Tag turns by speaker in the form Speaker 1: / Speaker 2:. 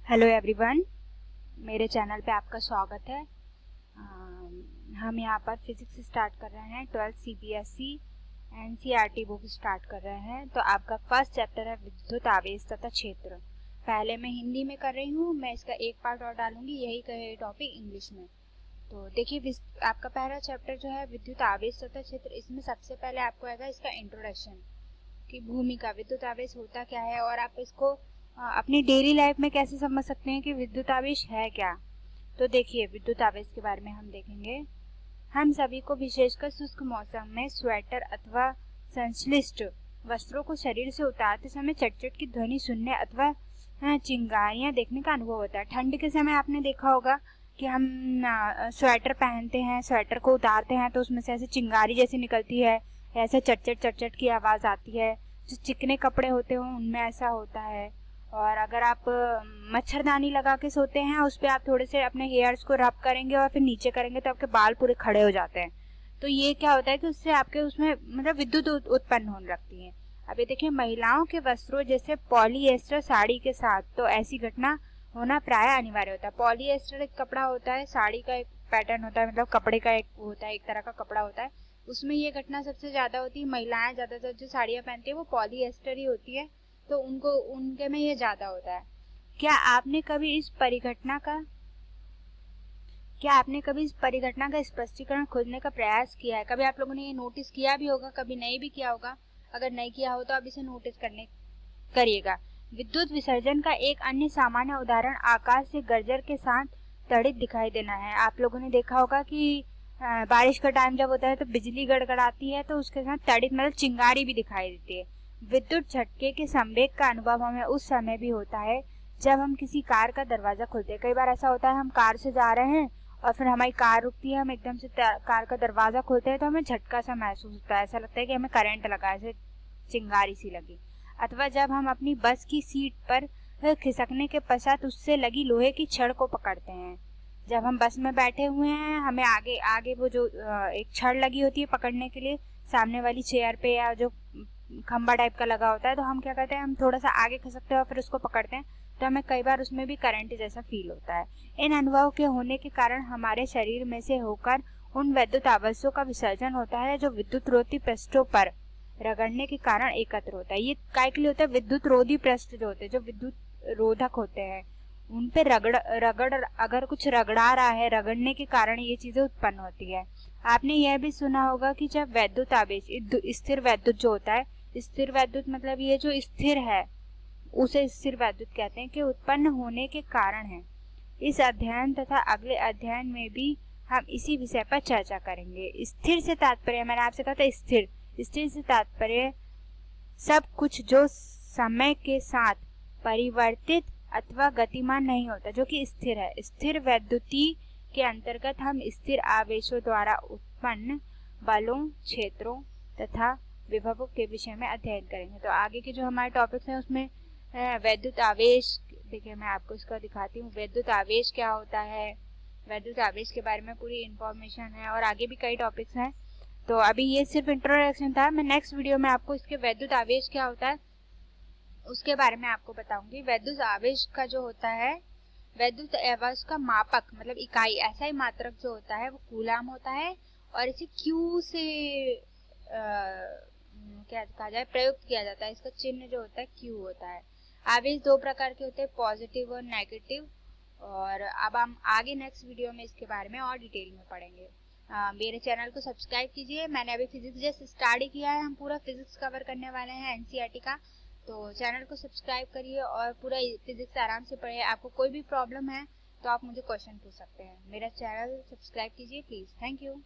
Speaker 1: Hello everyone, मेरे channel पे आपका स्वागत है। हम यहाँ पर फिजिक्स स्टार्ट कर रहे हैं। 12th CBSE NCERT book start कर रहे हैं। तो आपका फर्स्ट चैप्टर है विद्युत आवेश तथा क्षेत्र। पहले मैं हिंदी में कर रही हूँ, मैं इसका एक पार्ट और डालूंगी, यही टॉपिक इंग्लिश में। तो देखिए, आपका पहला चैप्टर जो है विद्युत आवेश तथा क्षेत्र, इसमें सबसे पहले आपको आएगा इसका इंट्रोडक्शन की भूमिका, विद्युत आवेश होता क्या है और आप इसको अपनी डेली लाइफ में कैसे समझ सकते हैं कि विद्युत आवेश है क्या। तो देखिए, विद्युत आवेश के बारे में हम देखेंगे। हम सभी को विशेषकर शुष्क मौसम में स्वेटर अथवा संश्लिष्ट वस्त्रों को शरीर से उतारते समय चटचट की ध्वनि सुनने अथवा चिंगारियां देखने का अनुभव होता है। ठंड के समय आपने देखा होगा कि हम स्वेटर पहनते हैं, स्वेटर को उतारते हैं तो उसमें से ऐसे चिंगारी जैसी निकलती है, ऐसे चटचट चटचट की आवाज आती है। जो चिकने कपड़े होते हो उनमें ऐसा होता है। और अगर आप मच्छरदानी लगा के सोते हैं, उस पर आप थोड़े से अपने हेयर्स को रब करेंगे और फिर नीचे करेंगे तो आपके बाल पूरे खड़े हो जाते हैं। तो ये क्या होता है कि उससे आपके उसमें मतलब विद्युत उत्पन्न होने लगती है। अब ये देखिए, महिलाओं के वस्त्रों जैसे पॉलीएस्टर साड़ी के साथ तो ऐसी घटना होना प्राय अनिवार्य होता है। पॉलीएस्टर एक कपड़ा होता है, साड़ी का एक पैटर्न होता है, मतलब कपड़े का एक होता है, एक तरह का कपड़ा होता है। उसमें ये घटना सबसे ज्यादा होती है। महिलाएं ज्यादातर जो साड़ियाँ पहनती है वो पॉलीएस्टर ही होती है, तो उनके में ये ज्यादा होता है। क्या आपने कभी इस परिघटना का स्पष्टीकरण खोजने का प्रयास किया है? कभी आप लोगों ने ये नोटिस किया भी होगा, कभी नहीं भी किया होगा। अगर नहीं किया हो तो आप इसे नोटिस करिएगा। विद्युत विसर्जन का एक अन्य सामान्य उदाहरण आकाश से गर्जर के साथ तड़ित दिखाई देना है। आप लोगों ने देखा होगा कि बारिश का टाइम जब होता है तो बिजली गड़गड़ाती है, तो उसके साथ तड़ित मतलब चिंगारी भी दिखाई देती है। विद्युत झटके के संवेग का अनुभव हमें उस समय भी होता है जब हम किसी कार का दरवाजा खोलते हैं। कई बार ऐसा होता है, हम कार से जा रहे हैं और फिर हमारी कार रुकती है, हम एकदम से कार का दरवाजा खोलते हैं तो हमें झटका सा महसूस होता है, ऐसा लगता है कि हमें करंट लगा, ऐसे चिंगारी सी लगी। अथवा जब हम अपनी बस की सीट पर खिसकने के पश्चात उससे लगी लोहे की छड़ को पकड़ते हैं। जब हम बस में बैठे हुए हैं, हमें आगे आगे वो जो एक छड़ लगी होती है पकड़ने के लिए सामने वाली चेयर पे, या जो खंबा टाइप का लगा होता है, तो हम क्या करते हैं, हम थोड़ा सा आगे खिसकते हैं और फिर उसको पकड़ते हैं, तो हमें कई बार उसमें भी करंट जैसा फील होता है। इन अनुभव के होने के कारण हमारे शरीर में से होकर उन विद्युत आवेशों का विसर्जन होता है जो विद्युत रोधी पृष्ठों पर रगड़ने के कारण एकत्र होता है। ये काय के लिए होता है? विद्युत रोधी पृष्ठ जो होते हैं, जो विद्युत रोधक होते हैं, उन पे रगड़ अगर कुछ रगड़ा रहा है, रगड़ने के कारण ये चीजें उत्पन्न होती है। आपने यह भी सुना होगा कि जब विद्युत आवेश स्थिर विद्युत जो होता है, स्थिर विद्युत मतलब ये जो स्थिर है उसे स्थिर विद्युत कहते हैं, कि उत्पन्न होने के कारण है। इस अध्ययन तथा अगले अध्ययन में भी हम इसी विषय पर चर्चा करेंगे। स्थिर से तात्पर्य, मैंने आपसे कहा था स्थिर से तात्पर्य सब कुछ जो समय के साथ परिवर्तित अथवा गतिमान नहीं होता, जो कि स्थिर है। स्थिर वैद्युति के अंतर्गत हम स्थिर आवेशों द्वारा उत्पन्न बलों, क्षेत्रों तथा विभवों के विषय में अध्ययन करेंगे। तो आगे के जो हमारे टॉपिक्स हैं उसमें वैद्युत आवेश, देखिए मैं आपको इसका दिखाती हूँ, वैद्युत आवेश क्या होता है, वैद्युत आवेश के बारे में पूरी इंफॉर्मेशन है, और आगे भी कई टॉपिक्स हैं। तो अभी ये सिर्फ इंट्रोडक्शन था। मैं नेक्स्ट वीडियो में आपको इसके वैद्युत आवेश क्या होता है उसके बारे में आपको बताऊंगी। वैद्युत आवेश का जो होता है, वैद्युत आवेश का मापक मतलब इकाई, ऐसा ही मात्रक जो होता है वो कूलाम होता है, और इसे क्यू से क्या कहा जाए, प्रयुक्त किया जाता है। इसका चिन्ह जो होता है क्यू होता है। आवेश दो प्रकार के होते हैं, पॉजिटिव और नेगेटिव, और अब हम आगे नेक्स्ट वीडियो में इसके बारे में और डिटेल में पढ़ेंगे। मेरे चैनल को सब्सक्राइब कीजिए। मैंने अभी फिजिक्स जस्ट स्टार्ट ही किया है, हम पूरा फिजिक्स कवर करने वाले हैं एनसीईआरटी का। तो चैनल को सब्सक्राइब करिए और पूरा फिजिक्स आराम से पढ़िए। आपको कोई भी प्रॉब्लम है तो आप मुझे क्वेश्चन पूछ सकते हैं। मेरा चैनल सब्सक्राइब कीजिए प्लीज। Thank you.